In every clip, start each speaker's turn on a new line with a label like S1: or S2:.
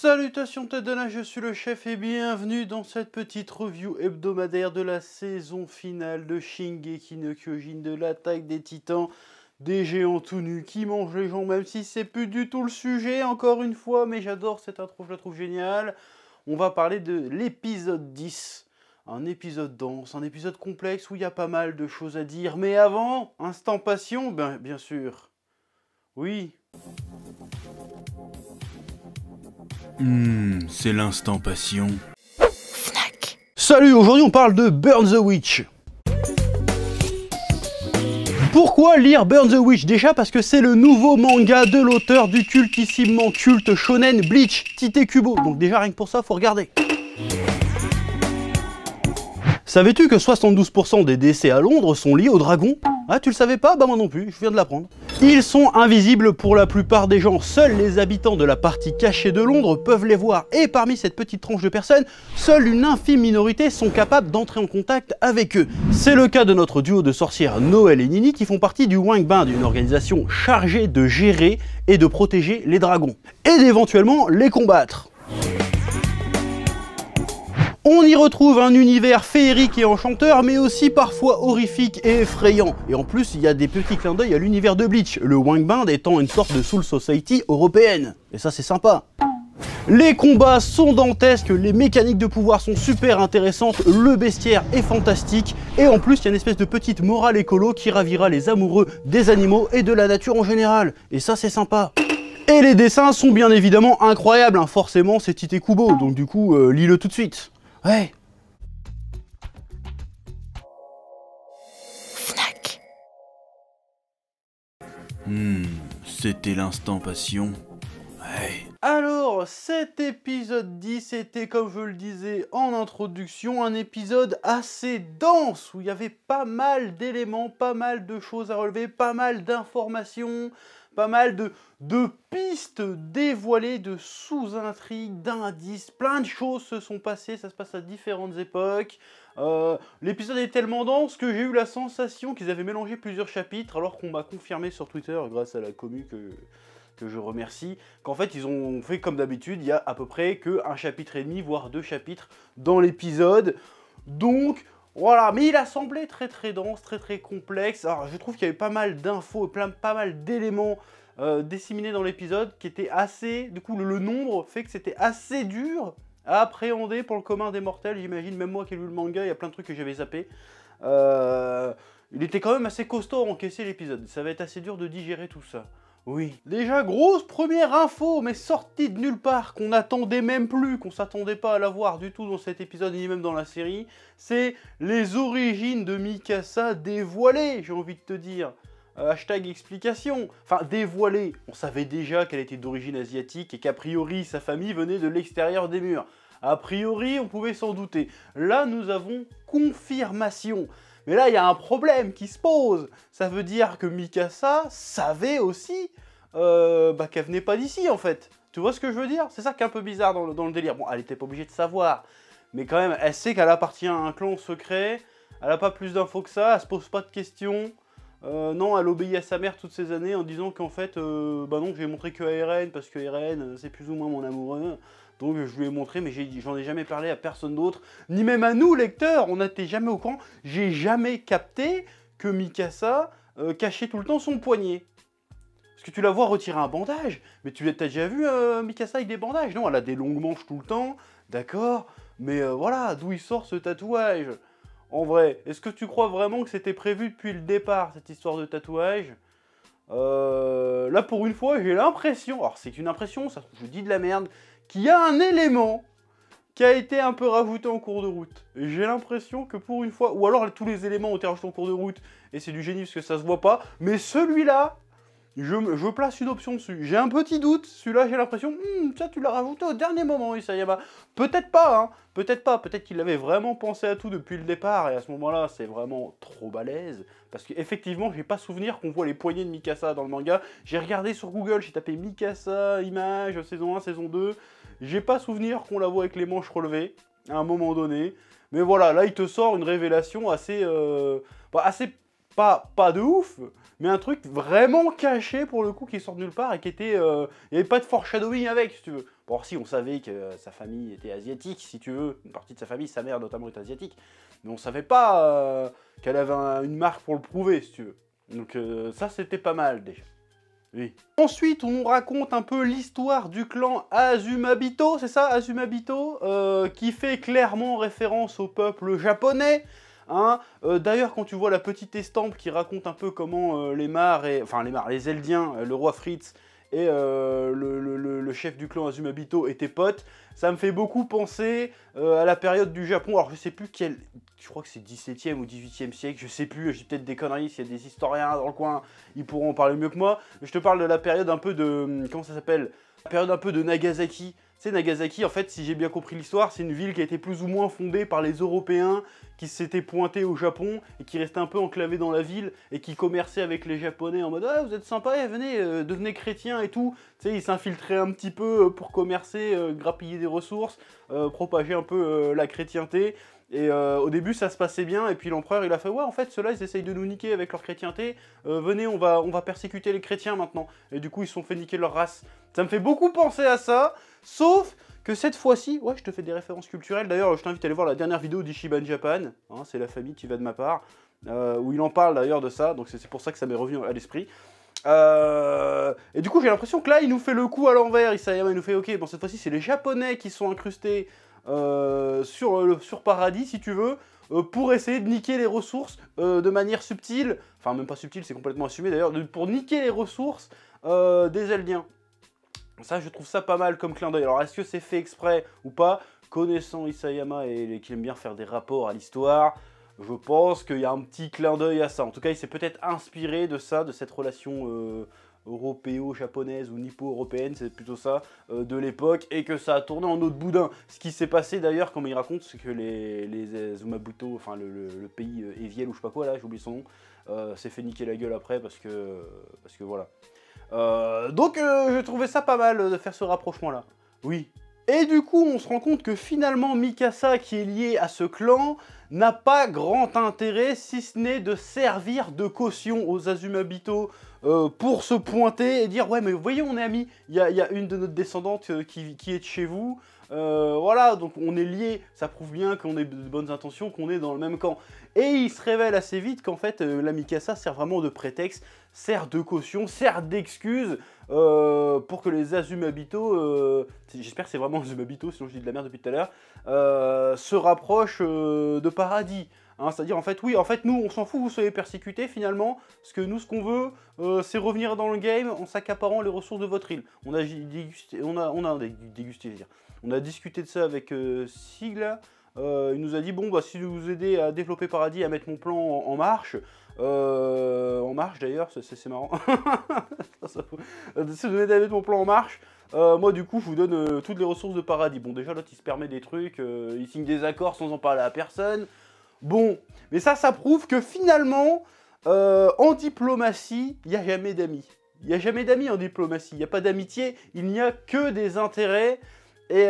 S1: Salutations Tadana, je suis le chef et bienvenue dans cette petite review hebdomadaire de la saison finale de Shingeki no Kyojin, de l'attaque des titans, des géants tout nus qui mangent les gens, même si c'est plus du tout le sujet encore une fois, mais j'adore cette intro, je la trouve géniale. On va parler de l'épisode 10, un épisode dense, un épisode complexe où il y a pas mal de choses à dire, mais avant, instant passion, bien sûr, oui.
S2: C'est l'instant passion.
S1: Fnac. Salut, aujourd'hui on parle de Burn the Witch. Pourquoi lire Burn the Witch? Déjà parce que c'est le nouveau manga de l'auteur du cultissimement culte shonen Bleach, Tite Kubo. Donc déjà rien que pour ça, faut regarder. Savais-tu que 72% des décès à Londres sont liés aux dragons? Ah, tu le savais pas? Bah moi non plus, je viens de l'apprendre. Ils sont invisibles pour la plupart des gens, seuls les habitants de la partie cachée de Londres peuvent les voir. Et parmi cette petite tranche de personnes, seule une infime minorité sont capables d'entrer en contact avec eux. C'est le cas de notre duo de sorcières Noël et Nini qui font partie du Wangband, une organisation chargée de gérer et de protéger les dragons. Et d'éventuellement les combattre. On y retrouve un univers féerique et enchanteur, mais aussi parfois horrifique et effrayant. Et en plus, il y a des petits clins d'œil à l'univers de Bleach, le Wangband étant une sorte de Soul Society européenne. Et ça, c'est sympa. Les combats sont dantesques, les mécaniques de pouvoir sont super intéressantes, le bestiaire est fantastique, et en plus, il y a une espèce de petite morale écolo qui ravira les amoureux des animaux et de la nature en général. Et ça, c'est sympa. Et les dessins sont bien évidemment incroyables, hein. Forcément, c'est Tite Kubo, donc du coup, lis-le tout de suite. Ouais.
S2: Fnac. C'était l'instant passion. Ouais.
S1: Alors, cet épisode 10 était, comme je le disais en introduction, un épisode assez dense, où il y avait pas mal d'éléments, pas mal de choses à relever, pas mal d'informations, pas mal de pistes dévoilées, de sous-intrigues, d'indices, plein de choses se sont passées, ça se passe à différentes époques. L'épisode est tellement dense que j'ai eu la sensation qu'ils avaient mélangé plusieurs chapitres, alors qu'on m'a confirmé sur Twitter, grâce à la commu que je remercie, qu'en fait ils ont fait comme d'habitude, il y a à peu près qu'un chapitre et demi, voire 2 chapitres dans l'épisode. Donc voilà, mais il a semblé très dense, très complexe. Alors je trouve qu'il y avait pas mal d'infos, pas mal d'éléments disséminés dans l'épisode qui étaient assez, du coup le nombre fait que c'était assez dur à appréhender pour le commun des mortels, j'imagine, même moi qui ai lu le manga, il y a plein de trucs que j'avais zappé. Il était quand même assez costaud à encaisser l'épisode, ça va être assez dur de digérer tout ça. Oui. Déjà, grosse première info, mais sortie de nulle part, qu'on n'attendait même plus, qu'on s'attendait pas à la voir du tout dans cet épisode, ni même dans la série, c'est les origines de Mikasa dévoilées, j'ai envie de te dire. Hashtag explication. Enfin, dévoilée. On savait déjà qu'elle était d'origine asiatique et qu'a priori, sa famille venait de l'extérieur des murs. A priori, on pouvait s'en douter. Là, nous avons confirmation. Mais là, il y a un problème qui se pose. Ça veut dire que Mikasa savait aussi qu'elle venait pas d'ici, en fait. Tu vois ce que je veux dire? C'est ça qui est un peu bizarre dans le délire. Bon, elle était pas obligée de savoir. Mais quand même, elle sait qu'elle appartient à un clan secret. Elle a pas plus d'infos que ça. Elle se pose pas de questions. Non, elle obéit à sa mère toutes ces années en disant qu'en fait, bah non, je vais montrer que à Eren, parce que Eren, c'est plus ou moins mon amoureux. Donc je lui ai montré, mais j'en ai jamais parlé à personne d'autre, ni même à nous, lecteurs, on n'était jamais au courant. J'ai jamais capté que Mikasa cachait tout le temps son poignet. Parce que tu la vois retirer un bandage, mais tu as déjà vu Mikasa avec des bandages? Non, elle a des longues manches tout le temps, d'accord, mais voilà, d'où il sort ce tatouage? En vrai, est-ce que tu crois vraiment que c'était prévu depuis le départ, cette histoire de tatouage? Là, pour une fois, j'ai l'impression, alors c'est qu'une impression, ça, je dis de la merde, qu'il y a un élément qui a été un peu rajouté en cours de route. Et j'ai l'impression que pour une fois, ou alors tous les éléments ont été rajoutés en cours de route, et c'est du génie parce que ça se voit pas, mais celui-là, je place une option dessus. J'ai un petit doute, celui-là j'ai l'impression, ça tu l'as rajouté au dernier moment, Isayama. Peut-être pas, hein, peut-être qu'il avait vraiment pensé à tout depuis le départ, et à ce moment-là, c'est vraiment trop balèze. Parce qu'effectivement, j'ai pas souvenir qu'on voit les poignets de Mikasa dans le manga. J'ai regardé sur Google, j'ai tapé Mikasa, images, saison 1, saison 2. J'ai pas souvenir qu'on la voit avec les manches relevées, à un moment donné. Mais voilà, là, il te sort une révélation assez... pas de ouf, mais un truc vraiment caché pour le coup qui sort de nulle part et qui était... il n'y avait pas de foreshadowing avec, si tu veux. Bon, si, on savait que sa famille était asiatique, si tu veux, une partie de sa famille, sa mère notamment est asiatique, mais on savait pas qu'elle avait une marque pour le prouver, si tu veux. Donc ça, c'était pas mal déjà. Oui. Ensuite, on nous raconte un peu l'histoire du clan Azumabito, c'est ça, Azumabito, qui fait clairement référence au peuple japonais. Hein. D'ailleurs, quand tu vois la petite estampe qui raconte un peu comment les Eldiens, le roi Fritz et le chef du clan Azumabito étaient potes, ça me fait beaucoup penser à la période du Japon. Alors, je sais plus quel... Je crois que c'est 17e ou 18e siècle, je sais plus, j'ai peut-être des conneries, s'il y a des historiens dans le coin, ils pourront en parler mieux que moi. Je te parle de la période un peu de... Comment ça s'appelle? La période un peu de Nagasaki. Tu sais, Nagasaki, en fait, si j'ai bien compris l'histoire, c'est une ville qui a été plus ou moins fondée par les Européens qui s'étaient pointés au Japon et qui restaient un peu enclavés dans la ville et qui commerçaient avec les Japonais en mode « Ah, vous êtes sympas, venez, devenez chrétiens et tout ». Tu sais, ils s'infiltraient un petit peu pour commercer, grappiller des ressources, propager un peu la chrétienté. Et au début ça se passait bien et puis l'empereur il a fait ouais en fait ceux-là ils essayent de nous niquer avec leur chrétienté, venez on va persécuter les chrétiens maintenant. Et du coup ils se sont fait niquer leur race. Ça me fait beaucoup penser à ça, sauf que cette fois-ci, ouais je te fais des références culturelles, d'ailleurs je t'invite à aller voir la dernière vidéo d'Ichiban Japan, hein, c'est la famille qui va de ma part, où il en parle d'ailleurs de ça, donc c'est pour ça que ça m'est revenu à l'esprit. Et du coup j'ai l'impression que là il nous fait le coup à l'envers, Isayama il nous fait ok bon cette fois-ci c'est les japonais qui sont incrustés sur Paradis, si tu veux, pour essayer de niquer les ressources de manière subtile, enfin même pas subtile, c'est complètement assumé d'ailleurs, pour niquer les ressources des Eldiens. Ça, je trouve ça pas mal comme clin d'œil. Alors, est-ce que c'est fait exprès ou pas? Connaissant Isayama et qu'il aime bien faire des rapports à l'histoire, je pense qu'il y a un petit clin d'œil à ça. En tout cas, il s'est peut-être inspiré de ça, de cette relation européo-japonaise ou nippo-européenne, c'est plutôt ça, de l'époque, et que ça a tourné en autre boudin. Ce qui s'est passé d'ailleurs, comme il raconte, c'est que les Azumabito, enfin le pays Eviel ou je sais pas quoi là, j'ai oublié son nom, s'est fait niquer la gueule après parce que voilà. Donc je trouvais ça pas mal de faire ce rapprochement là. Oui. Et du coup on se rend compte que finalement Mikasa qui est lié à ce clan n'a pas grand intérêt si ce n'est de servir de caution aux Azumabito pour se pointer et dire ouais mais voyez on est amis, il y a une de notre descendante qui est de chez vous, voilà donc on est liés, ça prouve bien qu'on est de bonnes intentions, qu'on est dans le même camp. Et il se révèle assez vite qu'en fait la Mikasa sert vraiment de prétexte, sert de caution, sert d'excuse pour que les Azumabito, j'espère que c'est vraiment Azumabito sinon je dis de la merde depuis tout à l'heure, se rapprochent de Paradis. Hein, c'est-à-dire en fait oui, en fait nous on s'en fout que vous soyez persécutés finalement, parce que nous ce qu'on veut c'est revenir dans le game en s'accaparant les ressources de votre île. On a discuté de ça avec Sigla. Il nous a dit bon bah si vous aidez à développer Paradis, à mettre mon plan en marche, d'ailleurs, c'est marrant. Si vous aidez à mettre mon plan en marche, moi du coup je vous donne toutes les ressources de Paradis. Bon déjà l'autre il se permet des trucs, il signe des accords sans en parler à personne. Bon, mais ça prouve que finalement, en diplomatie, il n'y a jamais d'amis. Il n'y a jamais d'amis en diplomatie, il n'y a pas d'amitié, il n'y a que des intérêts. Et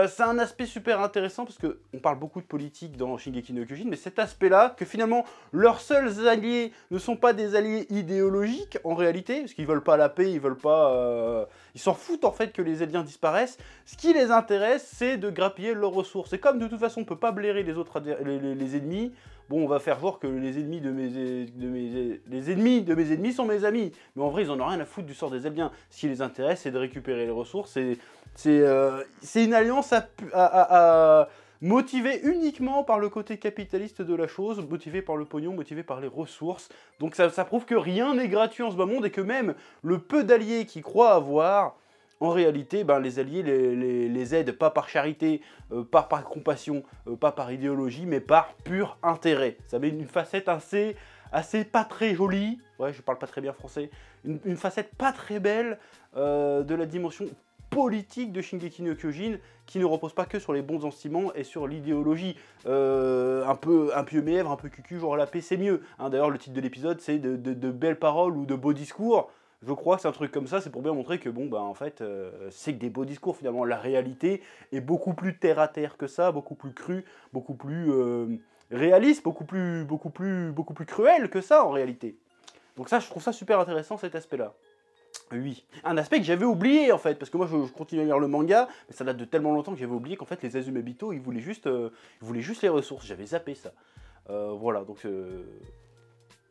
S1: c'est un aspect super intéressant parce qu'on parle beaucoup de politique dans Shingeki no Kyojin, mais cet aspect-là, que finalement leurs seuls alliés ne sont pas des alliés idéologiques en réalité, parce qu'ils veulent pas la paix, ils veulent pas... Ils s'en foutent en fait que les Eldiens disparaissent. Ce qui les intéresse, c'est de grappiller leurs ressources. Et comme de toute façon on peut pas blairer les autres les ennemis, bon on va faire voir que les ennemis de mes ennemis sont mes amis. Mais en vrai ils en ont rien à foutre du sort des Eldiens. Ce qui les intéresse, c'est de récupérer les ressources. C'est une alliance motivée uniquement par le côté capitaliste de la chose, motivée par le pognon, motivée par les ressources. Donc ça prouve que rien n'est gratuit en ce bas monde et que même le peu d'alliés qui croient avoir, en réalité, ben, les alliés les aident pas par charité, pas par compassion, pas par idéologie, mais par pur intérêt. Ça met une facette assez pas très jolie, ouais je parle pas très bien français, une facette pas très belle de la dimension politique de Shingeki no Kyojin qui ne repose pas que sur les bons sentiments et sur l'idéologie. Un peu mièvre, un peu cucu, genre la paix c'est mieux. Hein, d'ailleurs le titre de l'épisode c'est de belles paroles ou de beaux discours. Je crois que c'est un truc comme ça, c'est pour bien montrer que bon bah en fait c'est que des beaux discours finalement. La réalité est beaucoup plus terre à terre que ça, beaucoup plus crue, beaucoup plus réaliste, beaucoup plus cruelle que ça en réalité. Donc ça, je trouve ça super intéressant, cet aspect-là. Oui. Un aspect que j'avais oublié, en fait, parce que moi, je continue à lire le manga, mais ça date de tellement longtemps que j'avais oublié qu'en fait, les Azumabito, ils voulaient juste les ressources. J'avais zappé ça. Voilà, donc...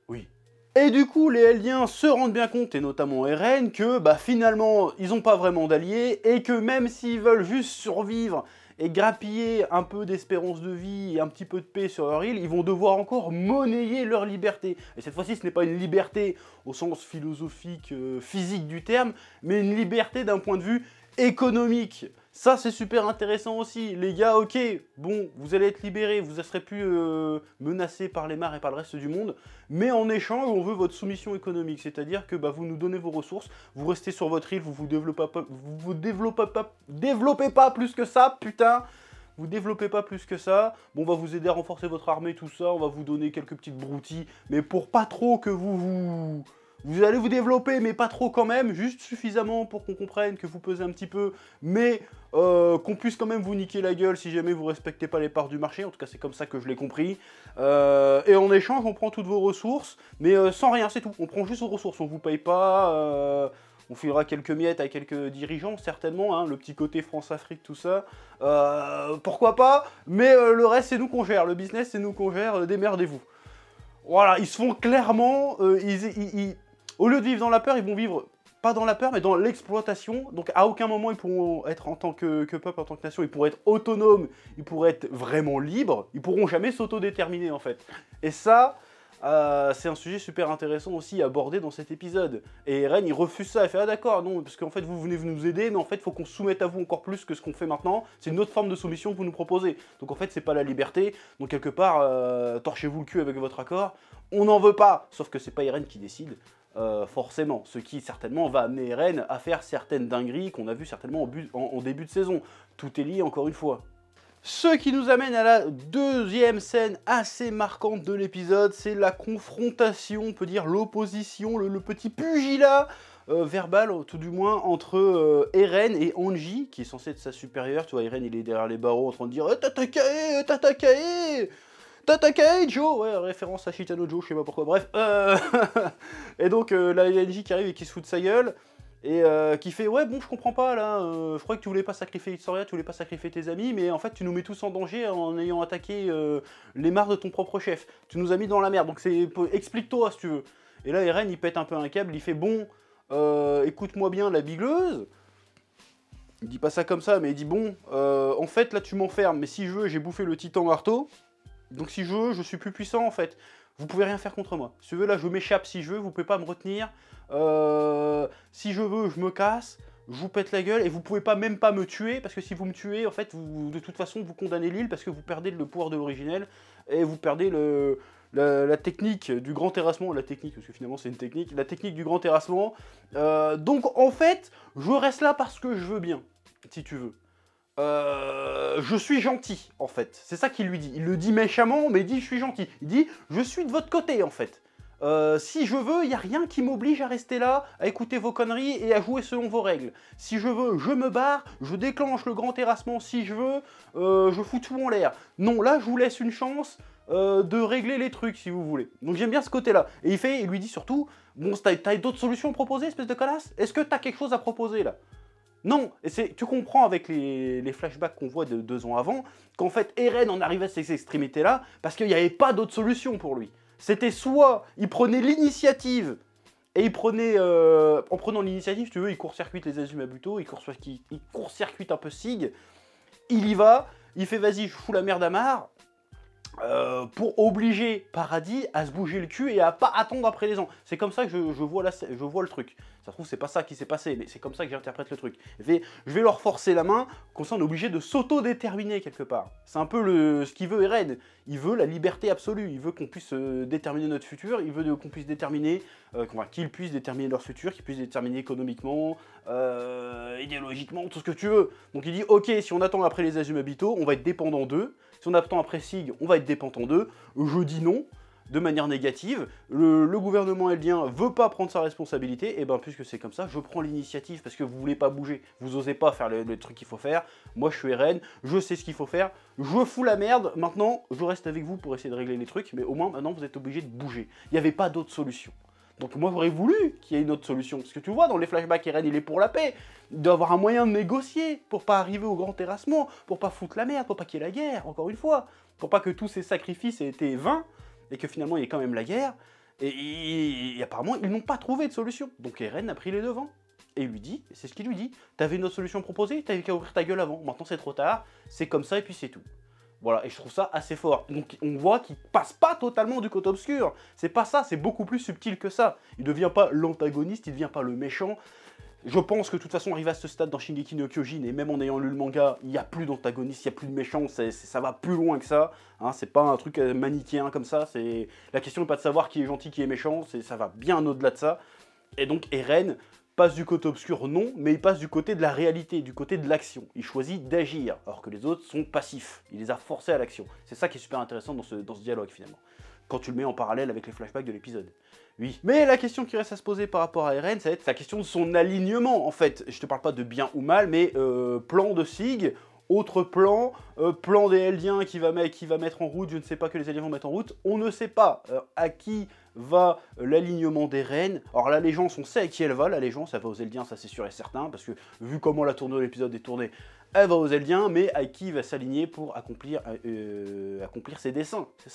S1: Oui. Et du coup, les Eldiens se rendent bien compte, et notamment Eren, que bah, finalement, ils n'ont pas vraiment d'alliés, et que même s'ils veulent juste survivre et grappiller un peu d'espérance de vie et un petit peu de paix sur leur île, ils vont devoir encore monnayer leur liberté. Et cette fois-ci, ce n'est pas une liberté au sens philosophique, physique du terme, mais une liberté d'un point de vue économique. Ça, c'est super intéressant aussi. Les gars, ok, bon, vous allez être libérés, vous ne serez plus menacés par les mares et par le reste du monde, mais en échange, on veut votre soumission économique, c'est-à-dire que bah, vous nous donnez vos ressources, vous restez sur votre île, vous développez pas plus que ça, putain. Vous développez pas plus que ça, bon, on va vous aider à renforcer votre armée, tout ça, on va vous donner quelques petites broutilles, mais pour pas trop que vous allez vous développer, mais pas trop quand même, juste suffisamment pour qu'on comprenne que vous pesez un petit peu, mais qu'on puisse quand même vous niquer la gueule si jamais vous respectez pas les parts du marché, en tout cas c'est comme ça que je l'ai compris. Et en échange, on prend toutes vos ressources, mais sans rien, c'est tout, on prend juste vos ressources, on vous paye pas... On filera quelques miettes à quelques dirigeants, certainement, hein, le petit côté France-Afrique, tout ça. Pourquoi pas, mais le reste, c'est nous qu'on gère. Le business, c'est nous qu'on gère, démerdez-vous. Voilà, ils se font clairement... au lieu de vivre dans la peur, ils vont vivre, pas dans la peur, mais dans l'exploitation. Donc à aucun moment, ils pourront être en tant que peuple, en tant que nation, ils pourraient être autonomes, ils pourraient être vraiment libres. Ils pourront jamais s'autodéterminer, en fait. Et ça... c'est un sujet super intéressant aussi à aborder dans cet épisode. Et Eren, il refuse ça, il fait « Ah d'accord, non, parce qu'en fait vous venez nous aider, mais en fait il faut qu'on se soumette à vous encore plus que ce qu'on fait maintenant. C'est une autre forme de soumission que vous nous proposez. Donc en fait c'est pas la liberté, donc quelque part, torchez-vous le cul avec votre accord. On n'en veut pas, sauf que c'est pas Eren qui décide, forcément. Ce qui certainement va amener Eren à faire certaines dingueries qu'on a vues certainement en début de saison. Tout est lié encore une fois. Ce qui nous amène à la deuxième scène assez marquante de l'épisode, c'est la confrontation, on peut dire l'opposition, le petit pugilat verbal, tout du moins, entre Eren et Angie, qui est censé être sa supérieure. Tu vois, Eren, il est derrière les barreaux en train de dire « Tatakae, Tatakae !» Tatakae Joe, ouais, référence à Shitano Joe, je sais pas pourquoi, bref. Et donc, là, il y a Angie qui arrive et qui se fout de sa gueule. Et qui fait « Ouais, bon, je comprends pas, là, je crois que tu voulais pas sacrifier Historia, tu voulais pas sacrifier tes amis, mais en fait, tu nous mets tous en danger en ayant attaqué les mares de ton propre chef. Tu nous as mis dans la merde, donc explique-toi, si tu veux. » Et là, Eren, il pète un peu un câble, il fait « Bon, écoute-moi bien, la bigleuse. » Il dit pas ça comme ça, mais il dit « Bon, en fait, là, tu m'enfermes, mais si je veux, j'ai bouffé le titan marteau, donc si je veux, je suis plus puissant, en fait. Vous pouvez rien faire contre moi. Si tu veux, là, je m'échappe si je veux, vous pouvez pas me retenir. Si je veux, je me casse, je vous pète la gueule, et vous pouvez pas même pas me tuer, parce que si vous me tuez, en fait, de toute façon, vous condamnez l'île, parce que vous perdez le pouvoir de l'originel, et vous perdez la technique du grand terrassement, la technique, parce que finalement c'est une technique, la technique du grand terrassement. Donc, en fait, je reste là parce que je veux bien, si tu veux. Je suis gentil, en fait. C'est ça qu'il lui dit. Il le dit méchamment, mais il dit « je suis gentil ». Il dit « je suis de votre côté, en fait. Si je veux, il n'y a rien qui m'oblige à rester là, à écouter vos conneries et à jouer selon vos règles. Si je veux, je me barre, je déclenche le grand terrassement si je veux, je fous tout en l'air. Non, là, je vous laisse une chance de régler les trucs, si vous voulez. » Donc j'aime bien ce côté-là. Et il lui dit surtout « bon, t'as d'autres solutions à proposer, espèce de connasse? Est-ce que t'as quelque chose à proposer, là ?» Non, et tu comprends avec les flashbacks qu'on voit de 2 ans avant, qu'en fait Eren en arrivait à ces extrémités-là, parce qu'il n'y avait pas d'autre solution pour lui. C'était soit il prenait l'initiative, et il prenait, en prenant l'initiative, si tu veux, il court-circuite les Azumabito, il court-circuite un peu Sig, il y va, il fait vas-y, je fous la merde à marre, pour obliger Paradis à se bouger le cul et à pas attendre après les ans. C'est comme ça que je vois le truc. Ça se trouve, c'est pas ça qui s'est passé, mais c'est comme ça que j'interprète le truc. Je vais leur forcer la main, comme ça on est obligé de s'auto-déterminer quelque part. C'est un peu ce qu'il veut Eren. Il veut la liberté absolue, il veut qu'on puisse déterminer notre futur, il veut qu'on puisse déterminer, qu'ils puissent déterminer leur futur, qu'ils puissent déterminer économiquement, idéologiquement, tout ce que tu veux. Donc il dit, ok, si on attend après les Azumabito, on va être dépendant d'eux. Si on attend après Sig, on va être dépendant d'eux. Je dis non, de manière négative. Le gouvernement eldien veut pas prendre sa responsabilité. Et ben puisque c'est comme ça, je prends l'initiative parce que vous voulez pas bouger. Vous osez pas faire le truc qu'il faut faire. Moi je suis Eren, je sais ce qu'il faut faire. Je fous la merde. Maintenant, je reste avec vous pour essayer de régler les trucs. Mais au moins maintenant vous êtes obligés de bouger. Il n'y avait pas d'autre solution. Donc moi j'aurais voulu qu'il y ait une autre solution. Parce que tu vois, dans les flashbacks, Eren il est pour la paix. Il doit avoir un moyen de négocier pour pas arriver au grand terrassement, pour pas foutre la merde, pour pas qu'il y ait la guerre, encore une fois. Pour pas que tous ces sacrifices aient été vains, et que finalement il y ait quand même la guerre. Et apparemment ils n'ont pas trouvé de solution. Donc Eren a pris les devants. Et lui dit, c'est ce qu'il lui dit, t'avais une autre solution proposée, t'avais qu'à ouvrir ta gueule avant. Maintenant c'est trop tard, c'est comme ça et puis c'est tout. Voilà, et je trouve ça assez fort. Donc on voit qu'il passe pas totalement du côté obscur. C'est pas ça, c'est beaucoup plus subtil que ça. Il devient pas l'antagoniste, il devient pas le méchant. Je pense que de toute façon, arrivé à ce stade dans Shingeki no Kyojin, et même en ayant lu le manga, il n'y a plus d'antagoniste, il n'y a plus de méchant, ça va plus loin que ça. Hein, c'est pas un truc manichéen comme ça. La question n'est pas de savoir qui est gentil, qui est méchant, ça va bien au-delà de ça. Et donc Eren passe du côté obscur, non, mais il passe du côté de la réalité, du côté de l'action. Il choisit d'agir, alors que les autres sont passifs. Il les a forcés à l'action. C'est ça qui est super intéressant dans ce dialogue, finalement. Quand tu le mets en parallèle avec les flashbacks de l'épisode. Oui. Mais la question qui reste à se poser par rapport à Eren, ça va être la question de son alignement, en fait. Je te parle pas de bien ou mal, mais plan de Sig, autre plan, plan des Eldiens qui va mettre en route, je ne sais pas que les Eldiens vont mettre en route, on ne sait pas à qui va l'alignement d'Eren. Alors l'allégeance, on sait à qui elle va, l'allégeance, elle va aux Eldiens, ça c'est sûr et certain, parce que vu comment la tournure de l'épisode est tournée, elle va aux Eldiens, mais à qui il va s'aligner pour accomplir ses desseins. C'est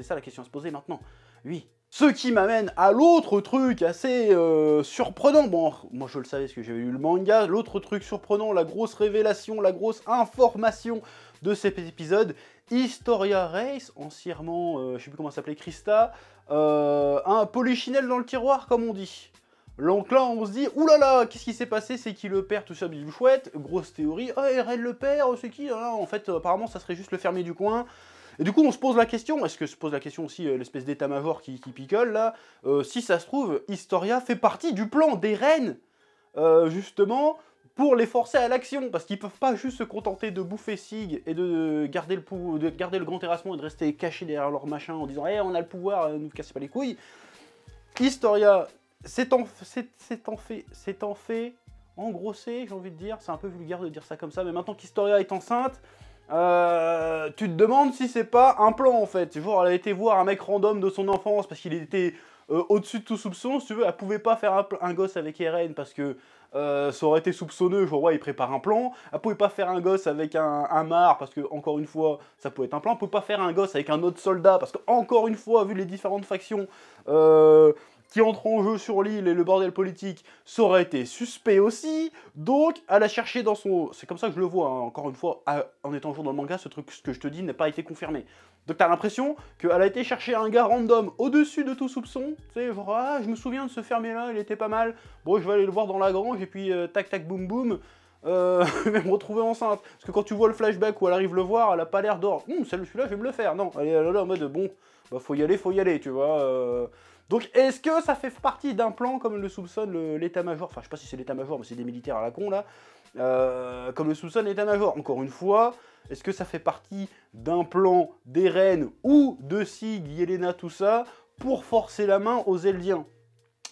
S1: ça la question à se poser maintenant. Oui. Ce qui m'amène à l'autre truc assez surprenant. Bon, moi je le savais parce que j'avais lu le manga. L'autre truc surprenant, la grosse révélation, la grosse information de cet épisode. Historia Reiss, anciennement, je sais plus comment ça s'appelait, Christa, un polichinelle dans le tiroir, comme on dit. Donc là, on se dit, oulala, qu'est-ce qui s'est passé? C'est qui le père? Tout ça, bisou chouette. Grosse théorie. Ah, Eren le père, c'est qui? En fait, apparemment, ça serait juste le fermier du coin. Et du coup, on se pose la question, est-ce que se pose la question aussi l'espèce d'état-major qui picole, là, si ça se trouve, Historia fait partie du plan d'Eren, justement, pour les forcer à l'action, parce qu'ils peuvent pas juste se contenter de bouffer Sig et de garder le grand terrassement et de rester cachés derrière leur machin en disant hey, on a le pouvoir, ne nous cassez pas les couilles. Historia c'est en fait engrossé, j'ai envie de dire, c'est un peu vulgaire de dire ça comme ça, mais maintenant qu'Historia est enceinte, tu te demandes si c'est pas un plan en fait. Genre elle a été voir un mec random de son enfance parce qu'il était au-dessus de tout soupçon, si tu veux, elle pouvait pas faire un gosse avec Eren parce que ça aurait été soupçonneux, genre ouais il prépare un plan. Elle pouvait pas faire un gosse avec un Mar parce que encore une fois ça pouvait être un plan. Elle pouvait pas faire un gosse avec un autre soldat parce que encore une fois vu les différentes factions qui entrent en jeu sur l'île et le bordel politique, ça aurait été suspect aussi. Donc, elle a cherché dans son... C'est comme ça que je le vois, hein. Encore une fois, en étant toujours dans le manga, ce que je te dis n'a pas été confirmé. Donc t'as l'impression qu'elle a été chercher un gars random au-dessus de tout soupçon. Tu sais, genre, ah, je me souviens de ce fermier-là, il était pas mal. Bon, je vais aller le voir dans la grange, et puis tac, tac, boum, boum. Je vais me retrouver enceinte. Parce que quand tu vois le flashback où elle arrive le voir, elle a pas l'air d'or. Celui-là, je vais me le faire. Non, elle est là en mode, bon, bah faut y aller, tu vois. Donc, est-ce que ça fait partie d'un plan comme le soupçonne l'état-major? Enfin, je sais pas si c'est l'état-major, mais c'est des militaires à la con, là. Comme le soupçonne l'état-major. Encore une fois, est-ce que ça fait partie d'un plan d'Eren ou de Sig, Yelena, tout ça, pour forcer la main aux Eldiens?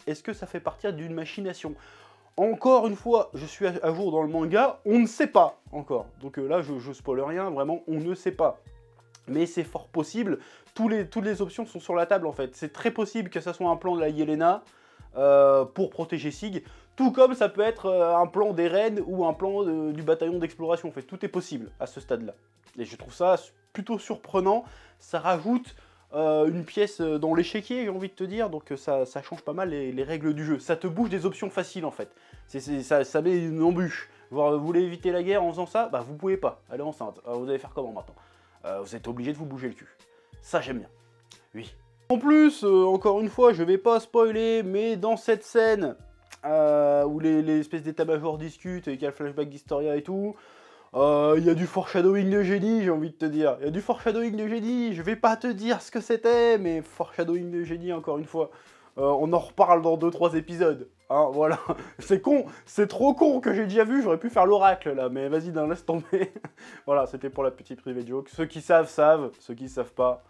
S1: Est-ce que ça fait partie d'une machination? Encore une fois, je suis à jour dans le manga, on ne sait pas encore. Donc là, je spoil rien, vraiment, on ne sait pas. Mais c'est fort possible, toutes les options sont sur la table en fait. C'est très possible que ça soit un plan de la Yelena pour protéger Sig, tout comme ça peut être un plan d'Eren ou un plan du bataillon d'exploration. En fait, tout est possible à ce stade-là. Et je trouve ça plutôt surprenant, ça rajoute une pièce dans l'échiquier, j'ai envie de te dire, donc ça change pas mal les règles du jeu. Ça te bouge des options faciles en fait. Ça met une embûche. Genre, vous voulez éviter la guerre en faisant ça? Bah vous pouvez pas, elle est enceinte. Vous allez faire comment maintenant? Vous êtes obligé de vous bouger le cul. Ça, j'aime bien. Oui. En plus, encore une fois, je vais pas spoiler, mais dans cette scène où les espèces d'état-major discutent et qu'il y a le flashback d'Historia et tout, il y a du foreshadowing de génie, j'ai envie de te dire. Il y a du foreshadowing de génie. Je vais pas te dire ce que c'était, mais foreshadowing de génie, encore une fois. On en reparle dans 2-3 épisodes. Hein, voilà. C'est con, c'est trop con que j'ai déjà vu, j'aurais pu faire l'oracle là, mais vas-y, laisse tomber. Voilà, c'était pour la petite private joke. Ceux qui savent, ceux qui savent pas,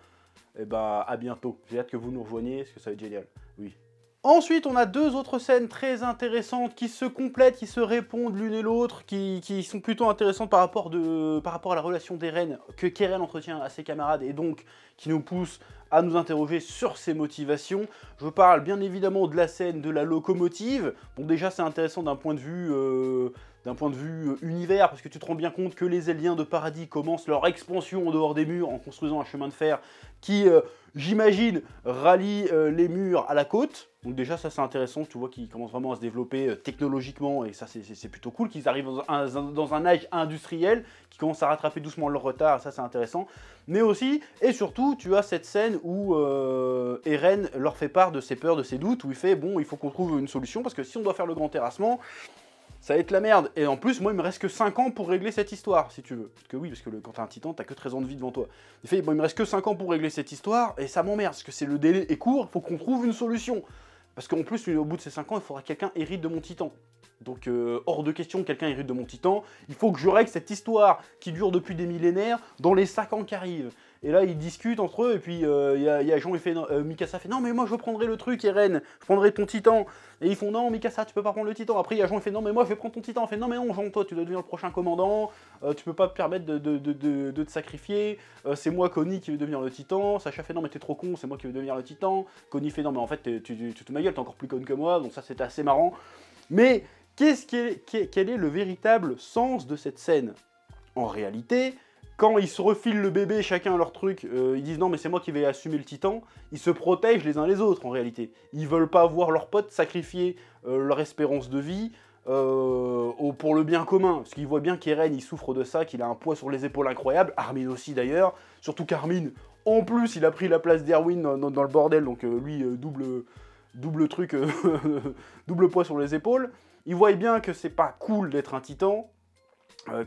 S1: eh ben, à bientôt. J'ai hâte que vous nous rejoigniez, parce que ça va être génial. Oui. Ensuite, on a deux autres scènes très intéressantes qui se complètent, qui se répondent l'une et l'autre, qui sont plutôt intéressantes par rapport à la relation d'Eren, qu'Eren entretient à ses camarades, et donc qui nous pousse à nous interroger sur ses motivations. Je parle bien évidemment de la scène de la locomotive. Bon, déjà, c'est intéressant d'un point de vue univers, parce que tu te rends bien compte que les Eldiens de Paradis commencent leur expansion en dehors des murs en construisant un chemin de fer qui, j'imagine, rallie les murs à la côte. Donc déjà, ça c'est intéressant, tu vois qu'ils commencent vraiment à se développer technologiquement, et ça c'est plutôt cool, qu'ils arrivent dans un âge industriel, qui commence à rattraper doucement leur retard, ça c'est intéressant. Mais aussi, et surtout, tu as cette scène où Eren leur fait part de ses peurs, de ses doutes, où il fait, bon, il faut qu'on trouve une solution, parce que si on doit faire le grand terrassement, ça va être la merde. Et en plus, moi, il me reste que 5 ans pour régler cette histoire, si tu veux. Parce que oui, parce que quand t'es un titan, t'as que 13 ans de vie devant toi. Il fait, bon, il me reste que 5 ans pour régler cette histoire, et ça m'emmerde, parce que le délai est court, il faut qu'on trouve une solution. Parce qu'en plus, au bout de ces 5 ans, il faudra que quelqu'un hérite de mon titan. Donc, hors de question que quelqu'un hérite de mon titan, il faut que je règle cette histoire qui dure depuis des millénaires dans les 5 ans qui arrivent. Et là, ils discutent entre eux, et puis y a Jean, Mikasa fait « Non, mais moi, je prendrai le truc, Eren, je prendrai ton titan. » Et ils font « Non, Mikasa, tu peux pas prendre le titan. » Après, il y a Jean, il fait « Non, mais moi, je vais prendre ton titan. » Il fait « Non, mais non, Jean, toi, tu dois devenir le prochain commandant. Tu peux pas te permettre de te sacrifier. C'est moi, Connie, qui vais devenir le titan. » Sacha fait « Non, mais t'es trop con, c'est moi qui vais devenir le titan. » Connie fait « Non, mais en fait, tu te ma gueule, t'es encore plus conne que moi. » Donc ça, c'était assez marrant. Mais quel est le véritable sens de cette scène? En réalité, quand ils se refilent le bébé, chacun leur truc, ils disent non mais c'est moi qui vais assumer le titan, ils se protègent les uns les autres en réalité. Ils veulent pas voir leurs potes sacrifier leur espérance de vie pour le bien commun. Parce qu'ils voient bien qu'Eren il souffre de ça, qu'il a un poids sur les épaules incroyable, Armin aussi d'ailleurs, surtout qu'Armin, en plus il a pris la place d'Erwin dans le bordel, donc lui double truc, double poids sur les épaules. Ils voient bien que c'est pas cool d'être un titan,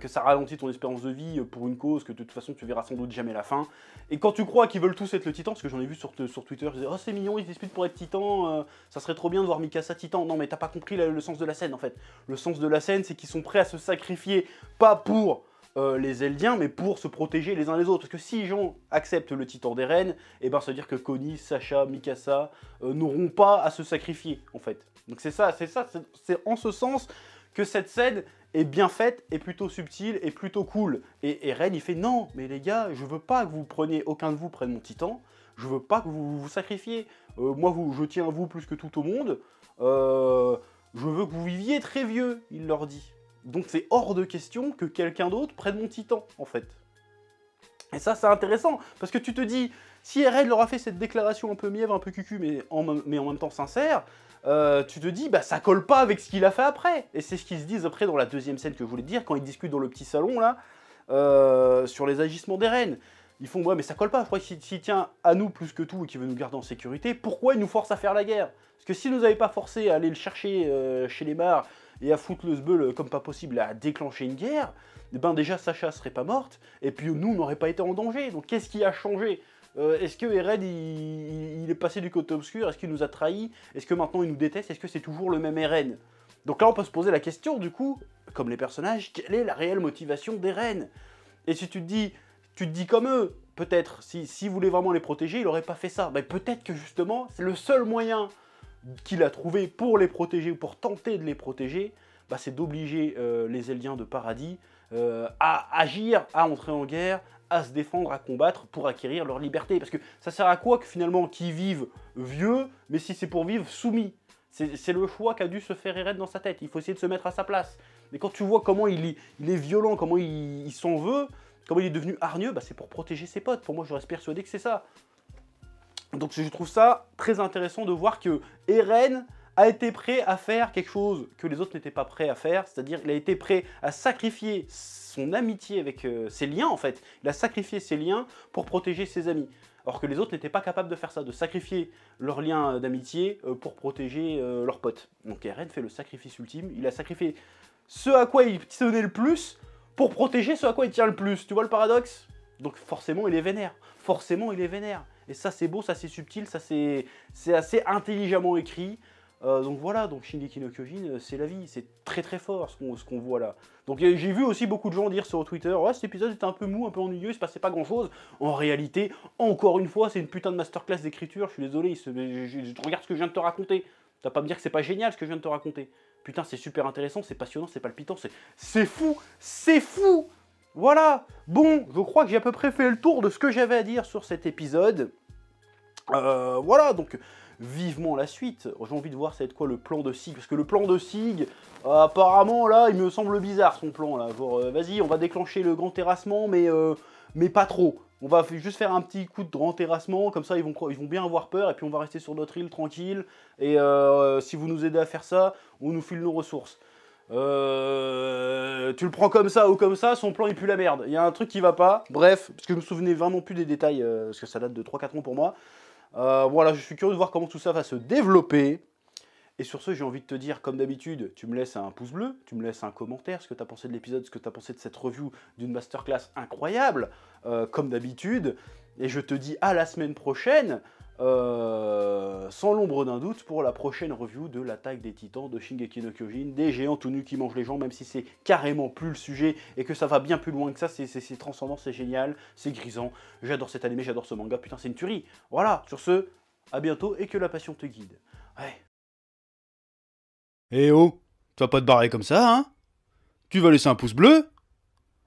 S1: que ça ralentit ton espérance de vie pour une cause que de toute façon tu verras sans doute jamais la fin. Et quand tu crois qu'ils veulent tous être le titan, parce que j'en ai vu sur Twitter, ils disaient « Oh c'est mignon, ils se disputent pour être titan, ça serait trop bien de voir Mikasa titan. » Non mais t'as pas compris le sens de la scène en fait. Le sens de la scène c'est qu'ils sont prêts à se sacrifier, pas pour les Eldiens, mais pour se protéger les uns les autres. Parce que si Jean accepte le titan d'Eren, et ben ça veut dire que Connie, Sacha, Mikasa n'auront pas à se sacrifier en fait. Donc c'est en ce sens que cette scène est bien faite, est plutôt subtile, et plutôt cool. Et Eren, il fait « Non, mais les gars, je veux pas que vous preniez, aucun de vous prenne mon titan, je veux pas que vous vous sacrifiez. Moi, je tiens à vous plus que tout au monde, je veux que vous viviez très vieux, il leur dit. Donc c'est hors de question que quelqu'un d'autre prenne mon titan, en fait. » Et ça, c'est intéressant, parce que tu te dis, si Eren leur a fait cette déclaration un peu mièvre, un peu cucu, mais en même temps sincère, tu te dis, bah ça colle pas avec ce qu'il a fait après. Et c'est ce qu'ils se disent après dans la deuxième scène que je voulais te dire, quand ils discutent dans le petit salon, là, sur les agissements d'Eren. Ils font, ouais, mais ça colle pas, je crois qu'il tient à nous plus que tout et qu'il veut nous garder en sécurité, pourquoi il nous force à faire la guerre? Parce que s'il nous avait pas forcé à aller le chercher chez les Mars et à foutre le sbeul comme pas possible, à déclencher une guerre, eh ben déjà Sacha serait pas morte, et puis nous, on n'aurait pas été en danger. Donc qu'est-ce qui a changé? Est-ce que Eren, il est passé du côté obscur? Est-ce qu'il nous a trahis? Est-ce que maintenant il nous déteste? Est-ce que c'est toujours le même Eren? Donc là, on peut se poser la question, du coup, comme les personnages, quelle est la réelle motivation d'Eren? Et si tu te dis comme eux, peut-être, s'il voulait vraiment les protéger, il aurait pas fait ça. Ben, peut-être que justement, c'est le seul moyen qu'il a trouvé pour les protéger, ou pour tenter de les protéger, bah, c'est d'obliger les Eldiens de Paradis à agir, à entrer en guerre, à se défendre, à combattre pour acquérir leur liberté. Parce que ça sert à quoi que finalement qu'ils vivent vieux, mais si c'est pour vivre soumis? C'est le choix qu'a dû se faire Eren dans sa tête. Il faut essayer de se mettre à sa place. Mais quand tu vois comment il est violent, comment il s'en veut, comment il est devenu hargneux, bah c'est pour protéger ses potes. Pour moi, je reste persuadé que c'est ça. Donc je trouve ça très intéressant de voir que Eren a été prêt à faire quelque chose que les autres n'étaient pas prêts à faire, c'est-à-dire il a été prêt à sacrifier son amitié avec ses liens en fait, il a sacrifié ses liens pour protéger ses amis, alors que les autres n'étaient pas capables de faire ça, de sacrifier leurs liens d'amitié pour protéger leurs potes. Donc Eren fait le sacrifice ultime, il a sacrifié ce à quoi il tenait le plus pour protéger ce à quoi il tient le plus, tu vois le paradoxe? Donc forcément il est vénère, forcément il est vénère. Et ça c'est beau, ça c'est subtil, ça c'est assez intelligemment écrit. Donc voilà, donc Shingeki no Kyojin, c'est la vie, c'est très très fort ce qu'on voit là. Donc j'ai vu aussi beaucoup de gens dire sur Twitter, ouais cet épisode était un peu mou, un peu ennuyeux, il se passait pas grand chose. En réalité, encore une fois, c'est une putain de masterclass d'écriture, je suis désolé, regarde ce que je viens de te raconter. Tu vas pas me dire que c'est pas génial ce que je viens de te raconter. Putain, c'est super intéressant, c'est passionnant, c'est palpitant, c'est fou, c'est fou. Voilà. Bon, je crois que j'ai à peu près fait le tour de ce que j'avais à dire sur cet épisode. Voilà, donc vivement la suite. J'ai envie de voir ça va être quoi le plan de Sig, parce que le plan de Sig, apparemment là, il me semble bizarre son plan là. Genre, vas-y, on va déclencher le grand terrassement, mais pas trop. On va juste faire un petit coup de grand terrassement, comme ça ils vont bien avoir peur, et puis on va rester sur notre île tranquille. Et si vous nous aidez à faire ça, on nous file nos ressources. Tu le prends comme ça ou comme ça, son plan il pue la merde. Il y a un truc qui va pas. Bref, parce que je me souvenais vraiment plus des détails, parce que ça date de 3-4 ans pour moi. Voilà, je suis curieux de voir comment tout ça va se développer. Et sur ce, j'ai envie de te dire, comme d'habitude, tu me laisses un pouce bleu, tu me laisses un commentaire, ce que tu as pensé de l'épisode, ce que tu as pensé de cette review d'une masterclass incroyable, comme d'habitude. Et je te dis à la semaine prochaine, sans l'ombre d'un doute, pour la prochaine review de l'attaque des titans de Shingeki no Kyojin, des géants tout nus qui mangent les gens, même si c'est carrément plus le sujet, et que ça va bien plus loin que ça, c'est transcendant, c'est génial, c'est grisant. J'adore cet animé, j'adore ce manga, putain c'est une tuerie. Voilà, sur ce, à bientôt, et que la passion te guide. Ouais.
S2: Eh oh, tu vas pas te barrer comme ça, hein? Tu vas laisser un pouce bleu?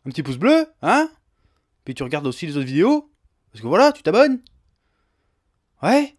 S2: Un petit pouce bleu, hein? Puis tu regardes aussi les autres vidéos? Parce que voilà, tu t'abonnes? Ouais?